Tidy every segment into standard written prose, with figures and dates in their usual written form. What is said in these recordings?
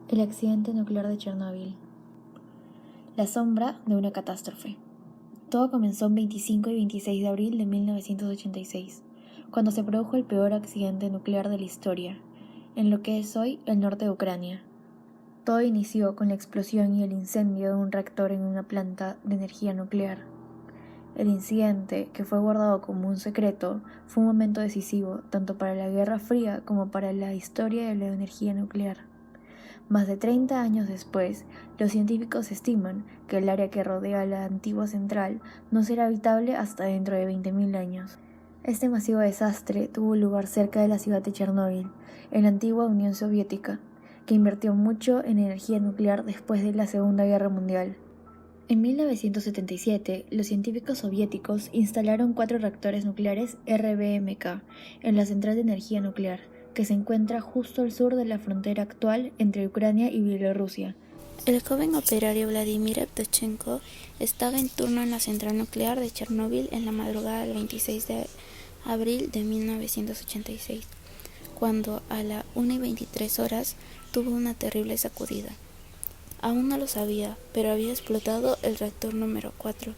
El accidente nuclear de Chernóbil. La sombra de una catástrofe. Todo comenzó el 25 y 26 de abril de 1986, cuando se produjo el peor accidente nuclear de la historia, en lo que es hoy el norte de Ucrania. Todo inició con la explosión y el incendio de un reactor en una planta de energía nuclear. El incidente, que fue guardado como un secreto, fue un momento decisivo tanto para la Guerra Fría como para la historia de la energía nuclear. Más de 30 años después, los científicos estiman que el área que rodea la antigua central no será habitable hasta dentro de 20.000 años. Este masivo desastre tuvo lugar cerca de la ciudad de Chernóbil, en la antigua Unión Soviética, que invirtió mucho en energía nuclear después de la Segunda Guerra Mundial. En 1977, los científicos soviéticos instalaron 4 reactores nucleares RBMK en la central de energía nuclear, que se encuentra justo al sur de la frontera actual entre Ucrania y Bielorrusia. El joven operario Vladimir Evdochenko estaba en turno en la central nuclear de Chernóbil en la madrugada del 26 de abril de 1986, cuando a las 1:23 tuvo una terrible sacudida. Aún no lo sabía, pero había explotado el reactor número 4,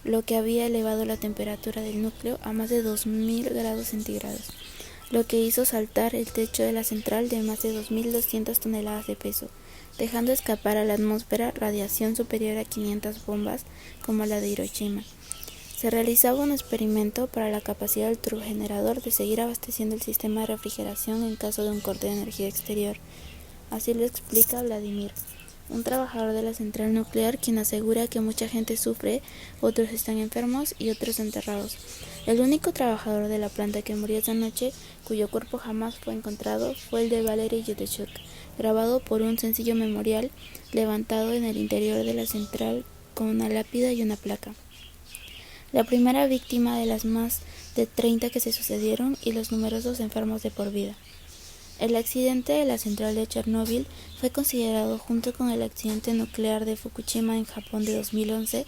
lo que había elevado la temperatura del núcleo a más de 2000 grados centígrados, lo que hizo saltar el techo de la central de más de 2200 toneladas de peso, dejando escapar a la atmósfera radiación superior a 500 bombas como la de Hiroshima. Se realizaba un experimento para la capacidad del turbogenerador de seguir abasteciendo el sistema de refrigeración en caso de un corte de energía exterior. Así lo explica Vladimir, un trabajador de la central nuclear, quien asegura que mucha gente sufre, otros están enfermos y otros enterrados. El único trabajador de la planta que murió esa noche, cuyo cuerpo jamás fue encontrado, fue el de Valery Yudeshuk, grabado por un sencillo memorial levantado en el interior de la central con una lápida y una placa. La primera víctima de las más de 30 que se sucedieron y los numerosos enfermos de por vida. El accidente de la central de Chernóbil fue considerado, junto con el accidente nuclear de Fukushima en Japón de 2011,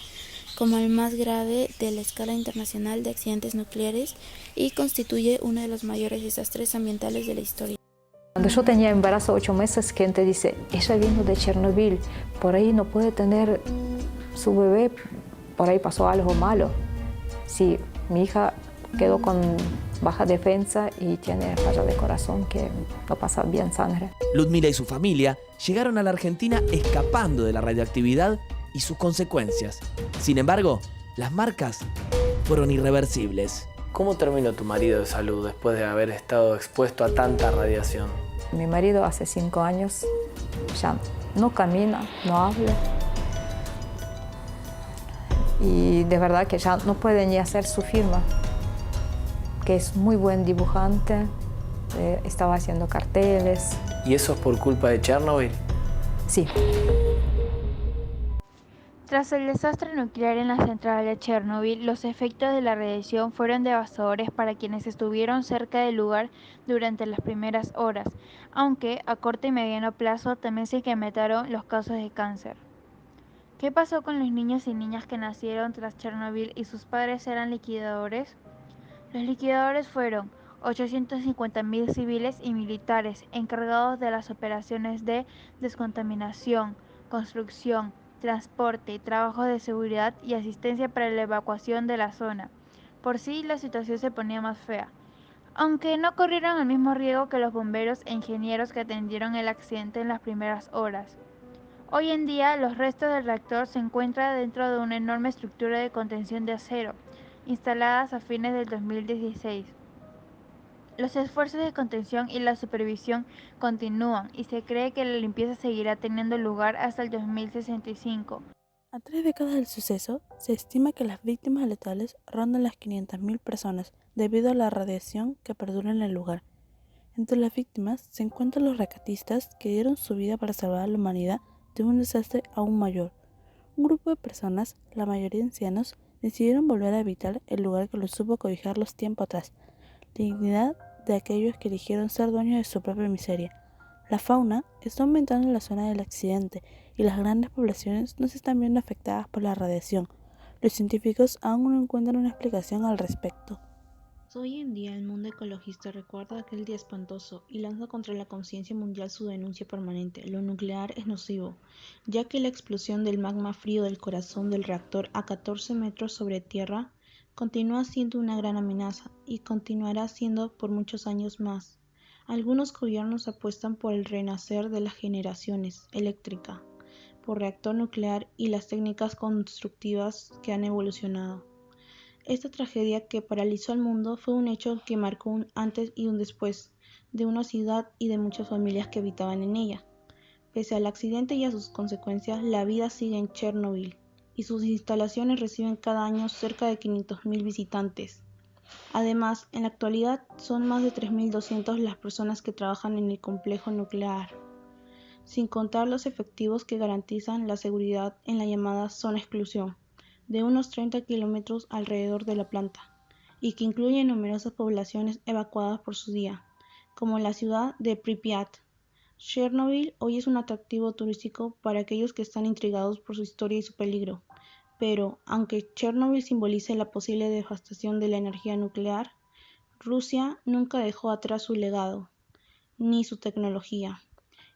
como el más grave de la escala internacional de accidentes nucleares y constituye uno de los mayores desastres ambientales de la historia. Cuando yo tenía embarazo 8 meses, gente dice, ella vino de Chernóbil, por ahí no puede tener su bebé, por ahí pasó algo malo. Sí, mi hija quedó con baja defensa y tiene falla de corazón que no pasa bien sangre. Ludmila y su familia llegaron a la Argentina escapando de la radioactividad y sus consecuencias. Sin embargo, las marcas fueron irreversibles. ¿Cómo terminó tu marido de salud después de haber estado expuesto a tanta radiación? Mi marido hace 5 años ya no camina, no habla. Y de verdad que ya no puede ni hacer su firma, que es muy buen dibujante, estaba haciendo carteles. ¿Y eso es por culpa de Chernóbil? Sí. Tras el desastre nuclear en la central de Chernóbil, los efectos de la radiación fueron devastadores para quienes estuvieron cerca del lugar durante las primeras horas, aunque a corto y mediano plazo también se incrementaron los casos de cáncer. ¿Qué pasó con los niños y niñas que nacieron tras Chernóbil y sus padres eran liquidadores? Los liquidadores fueron 850.000 civiles y militares encargados de las operaciones de descontaminación, construcción, transporte, trabajos de seguridad y asistencia para la evacuación de la zona. Por sí, la situación se ponía más fea, aunque no corrieron el mismo riesgo que los bomberos e ingenieros que atendieron el accidente en las primeras horas. Hoy en día, los restos del reactor se encuentran dentro de una enorme estructura de contención de acero, instaladas a fines del 2016. Los esfuerzos de contención y la supervisión continúan y se cree que la limpieza seguirá teniendo lugar hasta el 2065. A 3 décadas del suceso, se estima que las víctimas letales rondan las 500.000 personas debido a la radiación que perdura en el lugar. Entre las víctimas se encuentran los rescatistas que dieron su vida para salvar a la humanidad de un desastre aún mayor. Un grupo de personas, la mayoría ancianos, decidieron volver a habitar el lugar que los supo cobijarlos tiempo atrás. La dignidad de aquellos que eligieron ser dueños de su propia miseria. La fauna está aumentando en la zona del accidente y las grandes poblaciones no se están viendo afectadas por la radiación. Los científicos aún no encuentran una explicación al respecto. Hoy en día el mundo ecologista recuerda aquel día espantoso y lanza contra la conciencia mundial su denuncia permanente. Lo nuclear es nocivo, ya que la explosión del magma frío del corazón del reactor a 14 metros sobre tierra continúa siendo una gran amenaza y continuará siendo por muchos años más. Algunos gobiernos apuestan por el renacer de las generaciones eléctrica, por reactor nuclear y las técnicas constructivas que han evolucionado. Esta tragedia que paralizó al mundo fue un hecho que marcó un antes y un después de una ciudad y de muchas familias que habitaban en ella. Pese al accidente y a sus consecuencias, la vida sigue en Chernobyl y sus instalaciones reciben cada año cerca de 500.000 visitantes. Además, en la actualidad son más de 3.200 las personas que trabajan en el complejo nuclear, sin contar los efectivos que garantizan la seguridad en la llamada zona exclusión, de unos 30 kilómetros alrededor de la planta, y que incluye numerosas poblaciones evacuadas por su día, como la ciudad de Pripyat. Chernobyl hoy es un atractivo turístico para aquellos que están intrigados por su historia y su peligro, pero aunque Chernobyl simbolice la posible devastación de la energía nuclear, Rusia nunca dejó atrás su legado, ni su tecnología.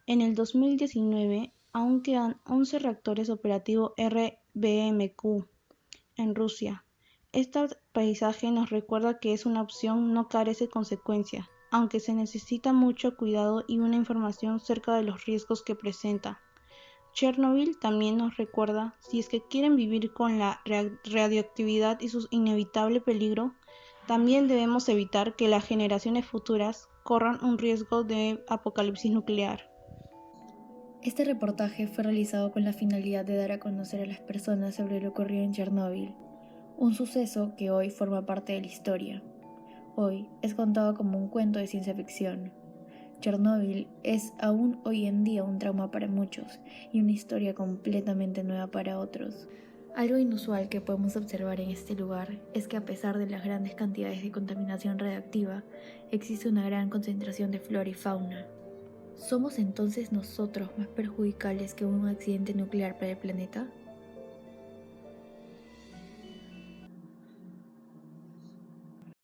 En el 2019 aún quedan 11 reactores operativos RBMK en Rusia. Este paisaje nos recuerda que es una opción no carece consecuencias, aunque se necesita mucho cuidado y una información cerca de los riesgos que presenta. Chernobyl también nos recuerda, si es que quieren vivir con la radioactividad y su inevitable peligro, también debemos evitar que las generaciones futuras corran un riesgo de apocalipsis nuclear. Este reportaje fue realizado con la finalidad de dar a conocer a las personas sobre lo ocurrido en Chernóbil, un suceso que hoy forma parte de la historia. Hoy es contado como un cuento de ciencia ficción. Chernóbil es aún hoy en día un trauma para muchos y una historia completamente nueva para otros. Algo inusual que podemos observar en este lugar es que a pesar de las grandes cantidades de contaminación radiactiva, existe una gran concentración de flora y fauna. ¿Somos entonces nosotros más perjudiciales que un accidente nuclear para el planeta?